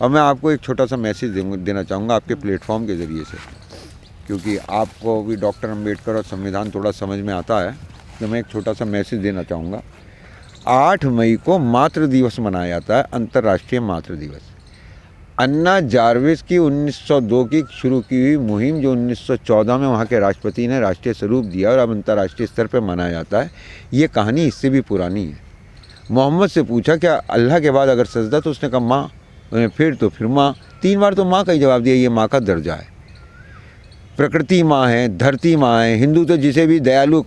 और मैं आपको एक छोटा सा मैसेज देना चाहूँगा आपके प्लेटफॉर्म के ज़रिए से, क्योंकि आपको भी डॉक्टर अम्बेडकर और संविधान थोड़ा समझ में आता है, तो मैं एक छोटा सा मैसेज देना चाहूँगा। 8 मई को मातृ दिवस मनाया जाता है, अंतर्राष्ट्रीय मातृ दिवस। अन्ना जार्विस की 1902 की शुरू की हुई मुहिम, जो 1914 में वहाँ के राष्ट्रपति ने राष्ट्रीय स्वरूप दिया और अब अंतर्राष्ट्रीय स्तर पर मनाया जाता है, ये कहानी इससे भी पुरानी है। मोहम्मद से पूछा क्या अल्लाह के बाद अगर सजदा, तो उसने कहा माँ, फिर माँ, 3 बार तो माँ का ही जवाब दिया। ये माँ का दर्जा है। प्रकृति माँ है, धरती माँ है। हिंदू तो जिसे भी दयालु,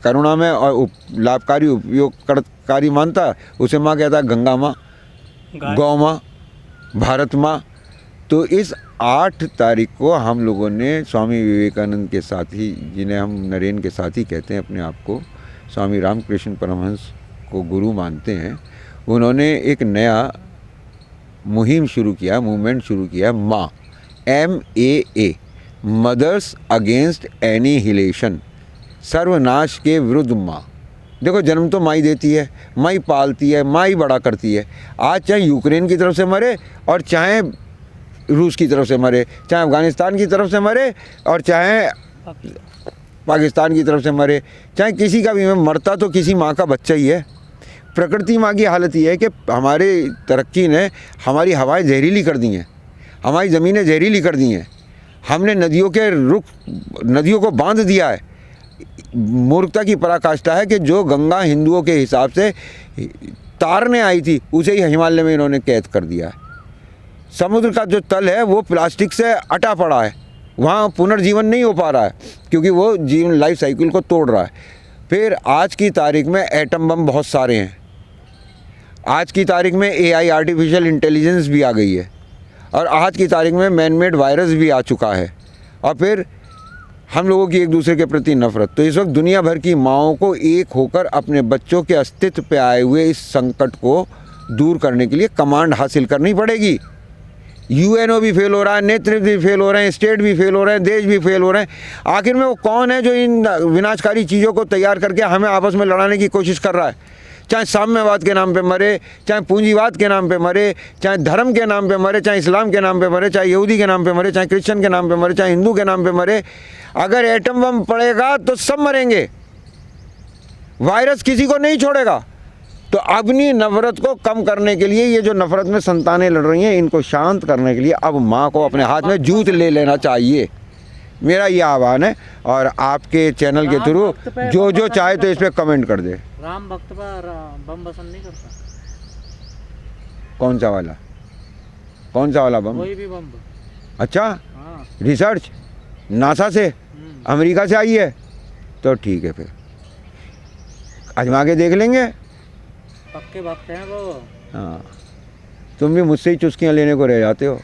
करुणामय और लाभकारी, उपयोगकारी मानता है, उसे माँ कहता है। गंगा माँ, गौ माँ, भारत माँ। तो इस 8 तारीख को हम लोगों ने स्वामी विवेकानंद के साथी, जिन्हें हम नरेन के साथी कहते हैं अपने आप को, स्वामी रामकृष्ण परमहंस को गुरु मानते हैं, उन्होंने एक नया मुहिम शुरू किया, मूवमेंट शुरू किया, माँ, MAA, मदर्स अगेंस्ट एनिहिलेशन, सर्वनाश के विरुद्ध माँ। देखो, जन्म तो माँ ही देती है, माँ ही पालती है, माँ ही बड़ा करती है। आज चाहे यूक्रेन की तरफ से मरे और चाहे रूस की तरफ से मरे, चाहे अफ़गानिस्तान की तरफ से मरे और चाहे पाकिस्तान की तरफ से मरे, चाहे किसी का भी मरता तो किसी माँ का बच्चा ही है। प्रकृति माँ की हालत ये है कि हमारे तरक्की ने हमारी हवाएं जहरीली कर दी हैं, हमारी ज़मीनें जहरीली कर दी हैं, हमने नदियों को बांध दिया है। मूर्खता की पराकाष्ठा है कि जो गंगा हिंदुओं के हिसाब से तारने आई थी, उसे ही हिमालय में इन्होंने कैद कर दिया है। समुद्र का जो तल है वो प्लास्टिक से अटा पड़ा है, वहाँ पुनर्जीवन नहीं हो पा रहा है क्योंकि वो जीवन लाइफ साइकिल को तोड़ रहा है। फिर आज की तारीख में एटम बम बहुत सारे हैं। आज की तारीख में AI, आर्टिफिशियल इंटेलिजेंस भी आ गई है, और आज की तारीख में मैन मेड वायरस भी आ चुका है, और फिर हम लोगों की एक दूसरे के प्रति नफरत। तो इस वक्त दुनिया भर की माँओं को एक होकर अपने बच्चों के अस्तित्व पे आए हुए इस संकट को दूर करने के लिए कमांड हासिल करनी पड़ेगी। UNO भी फेल हो रहा है, नेतृत्व भी फेल हो रहे हैं, स्टेट भी फेल हो रहे हैं, देश भी फेल हो रहे हैं। आखिर में वो कौन है जो इन विनाशकारी चीज़ों को तैयार करके हमें आपस में लड़ाने की कोशिश कर रहा है? चाहे साम्यवाद के नाम पे मरे, चाहे पूंजीवाद के नाम पे मरे, चाहे धर्म के नाम पे मरे, चाहे इस्लाम के नाम पे मरे, चाहे यहूदी के नाम पे मरे, चाहे क्रिश्चियन के नाम पे मरे, चाहे हिंदू के नाम पे मरे, अगर एटम बम पड़ेगा तो सब मरेंगे। वायरस किसी को नहीं छोड़ेगा। तो अपनी नफरत को कम करने के लिए, ये जो नफरत में संतानें लड़ रही हैं, इनको शांत करने के लिए अब माँ को अपने हाथ में जूत ले लेना चाहिए। मेरा ये आह्वान है, और आपके चैनल के थ्रू जो चाहे तो इस पर कमेंट कर दे। राम भक्त पर बम पसंद नहीं करता। कौन सा वाला बम? कोई भी बम। अच्छा, हाँ। रिसर्च नासा से, अमेरिका से आई है, तो ठीक है, फिर आजमा के देख लेंगे। पक्के भक्त हैं वो। हाँ, तुम भी मुझसे ही चुस्कियाँ लेने को रह जाते हो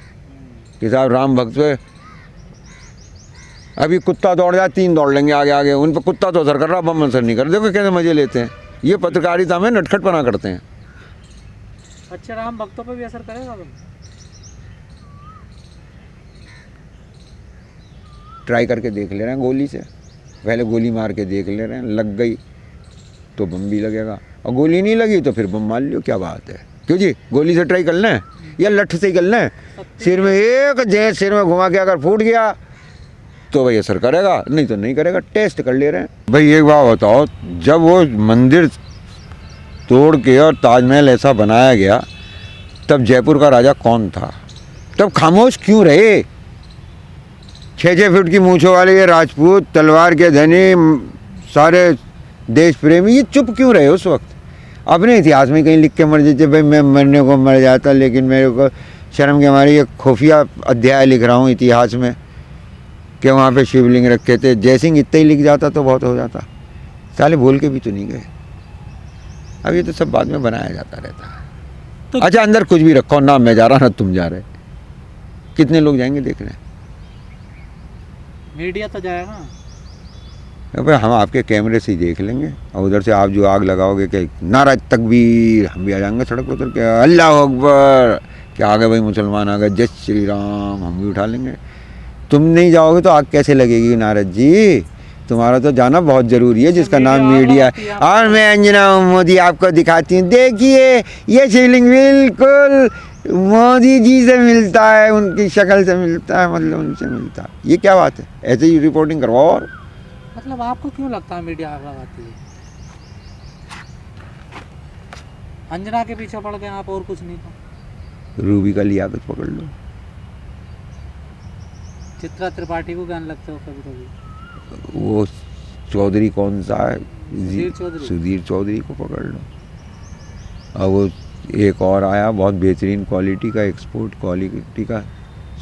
कि साहब राम भक्त पे। अभी कुत्ता दौड़ जाए, 3 दौड़ लेंगे आगे आगे, उन पर कुत्ता तो असर कर रहा, बम असर नहीं कर। देखो कैसे मजे लेते हैं। ये पत्रकारिता में नटखटपना करते हैं। अच्छा, राम भक्तों पर भी असर करेगा बम? ट्राई करके देख ले रहे हैं गोली से, पहले गोली मार के देख ले रहे हैं, लग गई तो बम भी लगेगा, और गोली नहीं लगी तो फिर बम मार लियो। क्या बात है, क्यों जी? गोली से ट्राई कर लें या लठ से ही कर लें? सिर में एक जैसे सिर में घुमा के अगर फूट गया तो भाई असर करेगा, नहीं तो नहीं करेगा। टेस्ट कर ले रहे हैं। भाई एक बात बताओ, जब वो मंदिर तोड़ के और ताजमहल ऐसा बनाया गया, तब जयपुर का राजा कौन था? तब खामोश क्यों रहे? 6-6 फीट की मूंछों वाले ये राजपूत, तलवार के धनी, सारे देश प्रेमी, ये चुप क्यों रहे उस वक्त? अपने इतिहास में कहीं लिख के मर जाते, भाई मैं मरने को मर जाता, लेकिन मेरे को शर्म के मारे ये खुफिया अध्याय लिख रहा हूँ इतिहास में कि वहाँ पे शिवलिंग रखे थे। जयसिंह इतना ही लिख जाता तो बहुत हो जाता। साले बोल के भी तो नहीं गए। अब ये तो सब बाद में बनाया जाता रहता है। तो अच्छा, अंदर कुछ भी रखो ना, मैं जा रहा ना तुम जा रहे, कितने लोग जाएंगे देखने? मीडिया तो जाएगा। भाई हम आपके कैमरे से ही देख लेंगे, और उधर से आप जो आग लगाओगे कि नारा तकबीर, हम भी आ जाएंगे सड़क पर उतर के, अल्लाह अकबर, क्या आ गए भाई मुसलमान आ गए, जय श्री राम, हम भी उठा लेंगे। तुम नहीं जाओगे तो आग कैसे लगेगी नारद जी? तुम्हारा तो जाना बहुत ज़रूरी है, जिसका नाम मीडिया है। और मैं अंजना मोदी आपको दिखाती हूँ, देखिए ये शिवलिंग बिल्कुल मोदी जी से मिलता है, उनकी शक्ल से मिलता है, मतलब उनसे मिलता है, ये क्या बात है? ऐसे ही रिपोर्टिंग करवाओ। और मतलब आपको क्यों लगता है मीडिया आग लगाती है? अंजना के पीछे पड़ गए आप, और कुछ नहीं तो। रूबी का लियाकत पकड़ लो। चित्रा त्रिपाठी को ज्ञान लगते हो कभी कभी? वो चौधरी कौन सा है, सुधीर चौधरी। सुधीर चौधरी को पकड़ लो। और वो एक और आया बहुत बेहतरीन क्वालिटी का, एक्सपोर्ट क्वालिटी का,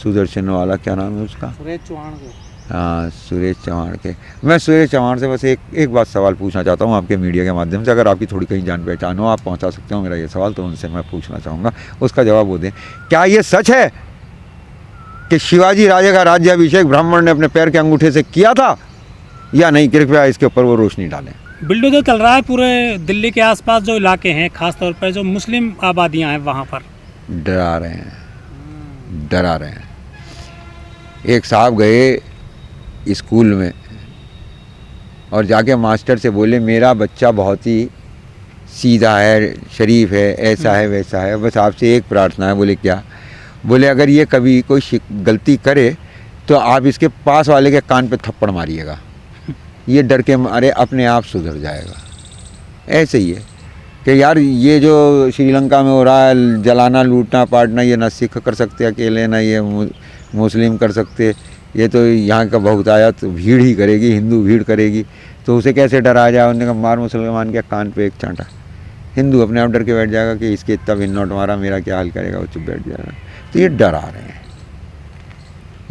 सुदर्शन वाला, क्या नाम है उसका? सुरेश चौहान को। हाँ, सुरेश चौहान के। मैं सुरेश चौहान से बस एक बात सवाल पूछना चाहता हूँ आपके मीडिया के माध्यम से। अगर आपकी थोड़ी कहीं जान पहचान हो, आप पहुँचा सकते हो मेरा ये सवाल, तो उनसे मैं पूछना चाहूँगा, उसका जवाब वो दें। क्या ये सच है कि शिवाजी राजे का राज्याभिषेक ब्राह्मण ने अपने पैर के अंगूठे से किया था, या नहीं? कृपया इसके ऊपर वो रोशनी डालें। बुलडोजर चल रहा है पूरे दिल्ली के आसपास जो इलाके हैं, खासतौर पर जो मुस्लिम आबादियां हैं वहाँ पर। डरा रहे हैं, डरा रहे हैं। एक साहब गए स्कूल में और जाके मास्टर से बोले मेरा बच्चा बहुत ही सीधा है, शरीफ है, ऐसा है, वैसा है, बस आपसे एक प्रार्थना है। बोले क्या? बोले अगर ये कभी कोई गलती करे तो आप इसके पास वाले के कान पे थप्पड़ मारिएगा, ये डर के मारे अपने आप सुधर जाएगा। ऐसे ही है कि यार ये जो श्रीलंका में हो रहा है, जलाना, लूटना, पाटना, ये ना सिख कर सकते अकेले, ना ये मुस्लिम कर सकते, ये तो यहाँ का बहुतायत भीड़ ही करेगी, हिंदू भीड़ करेगी, तो उसे कैसे डराया जाए? उन्होंने कहा मार मुसलमान के कान पे एक चांटा, हिंदू अपने आप डर के बैठ जाएगा कि इसके इतना भी नोट मारा, मेरा क्या हाल करेगा, वो चुप बैठ जाएगा। तो ये डरा रहे हैं,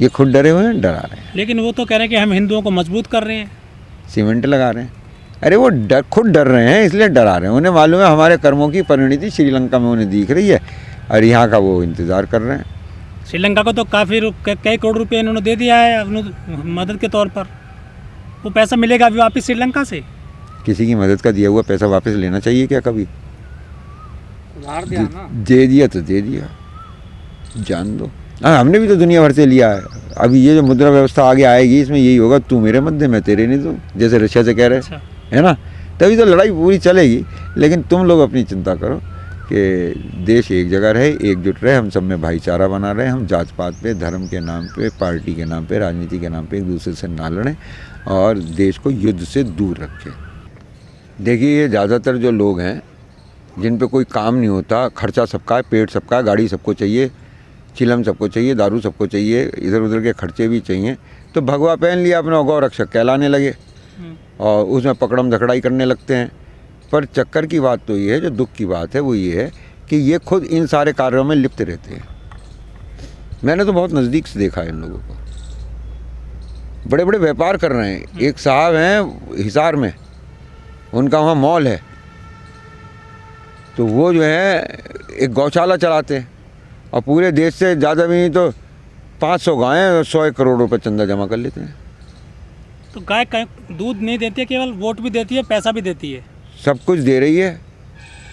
ये खुद डरे हुए हैं, डरा रहे हैं। लेकिन वो तो कह रहे हैं कि हम हिंदुओं को मजबूत कर रहे हैं, सीमेंट लगा रहे हैं। अरे वो खुद डर रहे हैं, इसलिए डरा रहे हैं। उन्हें मालूम है हमारे कर्मों की परिणति श्रीलंका में उन्हें दिख रही है, और यहाँ का वो इंतज़ार कर रहे हैं। श्रीलंका को तो काफ़ी कई करोड़ रुपए इन्होंने दे दिया है मदद के तौर पर। वो पैसा मिलेगा अभी वापस श्रीलंका से? किसी की मदद का दिया हुआ पैसा वापस लेना चाहिए क्या कभी? उधार दिया ना, दे दिया तो दे दिया, जान दो। हाँ, हमने भी तो दुनिया भर से लिया है। अभी ये जो मुद्रा व्यवस्था आगे आएगी, इसमें यही होगा, तू मेरे मध्य मैं तेरे नहीं, दूँ, जैसे रशिया से कह रहे हैं, है ना? तभी तो लड़ाई पूरी चलेगी। लेकिन तुम लोग अपनी चिंता करो कि देश एक जगह रहे, एकजुट रहे, हम सब में भाईचारा बना रहे, हम जात पात पे, धर्म के नाम पे, पार्टी के नाम पे, राजनीति के नाम पे एक दूसरे से ना लड़ें और देश को युद्ध से दूर रखें। देखिए, ये ज़्यादातर जो लोग हैं जिन पे कोई काम नहीं होता, खर्चा सबका है, पेट सबका है, गाड़ी सबको चाहिए, चिलम सबको चाहिए, दारू सबको चाहिए, इधर उधर के खर्चे भी चाहिए, तो भगवा पहन लिया, अपना गौ रक्षक कहलाने लगे और उसमें पकड़म धकड़ाई करने लगते हैं। पर चक्कर की बात तो ये है, जो दुख की बात है वो ये है कि ये खुद इन सारे कार्यों में लिप्त रहते हैं। मैंने तो बहुत नज़दीक से देखा है इन लोगों को, बड़े बड़े व्यापार कर रहे हैं। एक साहब हैं हिसार में, उनका वहाँ मॉल है, तो वो जो है एक गौशाला चलाते हैं और पूरे देश से ज़्यादा भी नहीं तो 500 गायें और 100 करोड़ रुपए चंदा जमा कर लेते हैं। तो गाय दूध नहीं देती है, केवल वोट भी देती है, पैसा भी देती है, सब कुछ दे रही है,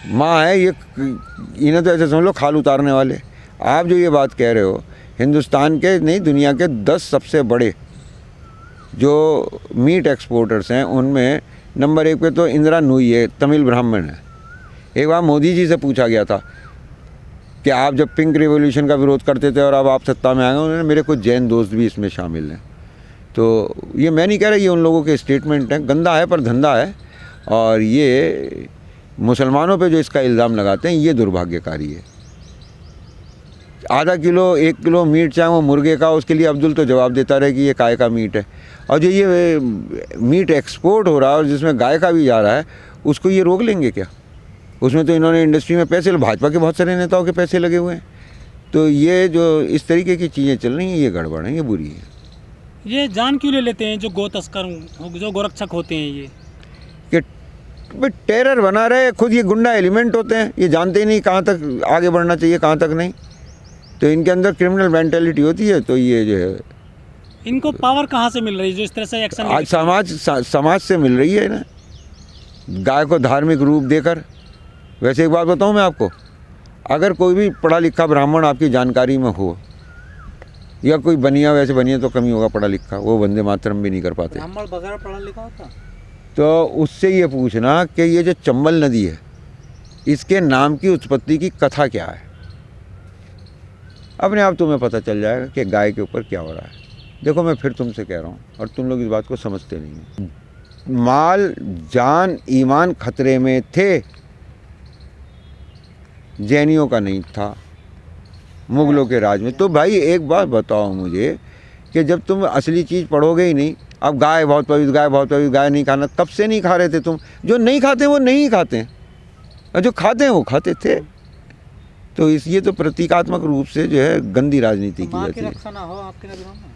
माँ है ये। इन्हें तो ऐसे समझ लो खाल उतारने वाले। आप जो ये बात कह रहे हो, हिंदुस्तान के नहीं, दुनिया के 10 सबसे बड़े जो मीट एक्सपोर्टर्स हैं उनमें नंबर 1 पे तो इंदिरा नूई है, तमिल ब्राह्मण है। एक बार मोदी जी से पूछा गया था कि आप जब पिंक रिवॉल्यूशन का विरोध करते थे और अब आप सत्ता में आ गए, उन्होंने मेरे कुछ जैन दोस्त भी इसमें शामिल हैं। तो ये मैं नहीं कह रहा, ये उन लोगों के स्टेटमेंट हैं। गंदा है पर धंधा है, और ये मुसलमानों पे जो इसका इल्ज़ाम लगाते हैं ये दुर्भाग्यकारी है। आधा किलो 1 किलो मीट चाहे वो मुर्गे का, उसके लिए अब्दुल तो जवाब देता रहे कि ये काय का मीट है, और जो ये मीट एक्सपोर्ट हो रहा है और जिसमें गाय का भी जा रहा है, उसको ये रोक लेंगे क्या? उसमें तो इन्होंने इंडस्ट्री में पैसे, भाजपा के बहुत सारे नेताओं के पैसे लगे हुए हैं। तो ये जो इस तरीके की चीज़ें चल रही हैं, ये गड़बड़ है, ये बुरी है। ये जान क्यों ले लेते हैं जो गौ तस्कर, जो गोरक्षक होते हैं? ये कि भाई टेरर बना रहे, खुद ये गुंडा एलिमेंट होते हैं, ये जानते ही नहीं कहाँ तक आगे बढ़ना चाहिए, कहाँ तक नहीं। तो इनके अंदर क्रिमिनल मेंटेलिटी होती है। तो ये जो है, इनको पावर कहाँ से मिल रही है जो इस तरह से एक्शन? आज समाज से मिल रही है ना, गाय को धार्मिक रूप देकर। वैसे एक बात बताऊं मैं आपको, अगर कोई भी पढ़ा लिखा ब्राह्मण आपकी जानकारी में हो, या कोई बनिया, वैसे बनिया तो कम ही होगा पढ़ा लिखा, वो वंदे मातरम भी नहीं कर पाते, ब्राह्मण बगैर पढ़ा लिखा होता, तो उससे ये पूछना कि ये जो चंबल नदी है, इसके नाम की उत्पत्ति की कथा क्या है। अपने आप तुम्हें पता चल जाएगा कि गाय के ऊपर क्या हो रहा है। देखो मैं फिर तुमसे कह रहा हूँ और तुम लोग इस बात को समझते नहीं हो। माल जान ईमान खतरे में थे, जैनियों का नहीं था, मुगलों के राज में। तो भाई एक बात बताओ मुझे कि जब तुम असली चीज़ पढ़ोगे ही नहीं, अब गाय बहुत पवित्र, गाय बहुत पवित्र, गाय नहीं खाना, कब से नहीं खा रहे थे तुम? जो नहीं खाते वो नहीं खाते हैं और जो खाते हैं वो खाते थे। तो ये तो प्रतीकात्मक रूप से जो है गंदी राजनीति की माँ जाती की है। रक्षा ना हो आपकी नजरों में?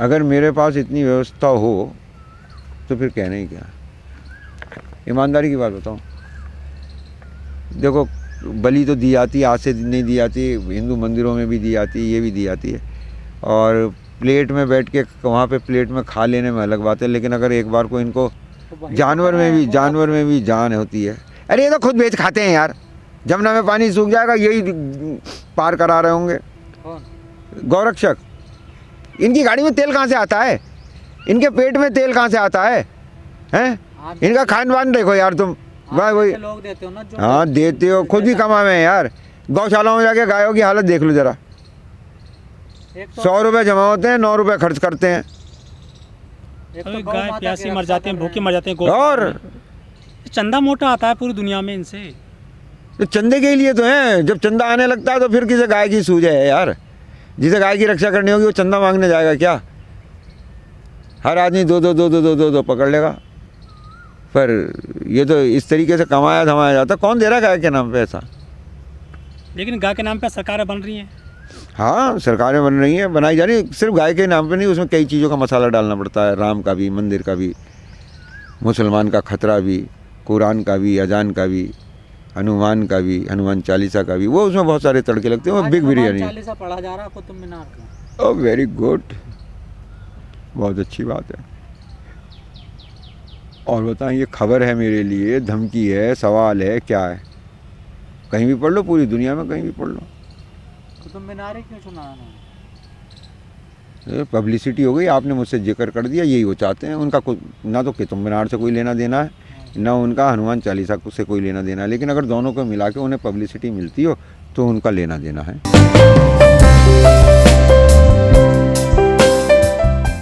अगर मेरे पास इतनी व्यवस्था हो तो फिर कहना ही क्या। ईमानदारी की बात बताऊं, देखो बलि तो दी जाती है, आज से नहीं दी जाती, हिंदू मंदिरों में भी दी जाती है, ये भी दी जाती है। और प्लेट में बैठ के वहाँ पे प्लेट में खा लेने में अलग बात है, लेकिन अगर एक बार को इनको जानवर में भी जान होती है। अरे ये तो खुद बेच खाते हैं यार, जमुना में पानी सूख जाएगा यही पार करा रहे होंगे। कौन? गौरक्षक। इनकी गाड़ी में तेल कहाँ से आता है? इनके पेट में तेल कहाँ से आता है? हैं? इनका खान पान देखो यार तुम। भाई वही लोग देते हो ना जो। हाँ देते हो, खुद भी कमावे हैं यार। गौशालाओं में जाके गायों की हालत देख लो जरा। 100 रुपये जमा होते हैं, 9 रुपये खर्च करते हैं। अभी गाय प्यासी मर जाती हैं, भूखे मर जाते हैं। और चंदा मोटा आता है पूरी दुनिया में इनसे। तो चंदे के लिए तो है, जब चंदा आने लगता है तो फिर किसे गाय की सूझ है यार। जिसे गाय की रक्षा करनी होगी वो चंदा मांगने जाएगा क्या? हर आदमी दो पकड़ लेगा। पर ये तो इस तरीके से कमाया धमाया जाता। कौन दे रहा है गाय के नाम पे ऐसा? लेकिन गाय के नाम पे सरकारें बन रही हैं। हाँ सरकारें बन रही हैं, बनाई जा रही है। सिर्फ गाय के नाम पे नहीं, उसमें कई चीज़ों का मसाला डालना पड़ता है। राम का भी, मंदिर का भी, मुसलमान का खतरा भी, कुरान का भी, अजान का भी, हनुमान का भी, हनुमान चालीसा का भी, वो उसमें बहुत सारे तड़के लगते हैं। वो बिग बिरयानी है। चालीसा पढ़ा जा रहा है कुतुब मीनार का। ओह वेरी गुड, बहुत अच्छी बात है। और बताएं, ये खबर है मेरे लिए, धमकी है, सवाल है, क्या है? कहीं भी पढ़ लो, पूरी दुनिया में कहीं भी पढ़ लो। कुतुब मीनार ही क्यों चुना है? पब्लिसिटी हो गई, आपने मुझसे जिक्र कर दिया, यही वो चाहते हैं। उनका ना तो कुतुब मीनार से कोई लेना देना है, ना उनका हनुमान चालीसा से कोई लेना देना है। लेकिन अगर दोनों को मिला के उन्हें पब्लिसिटी मिलती हो तो उनका लेना देना है।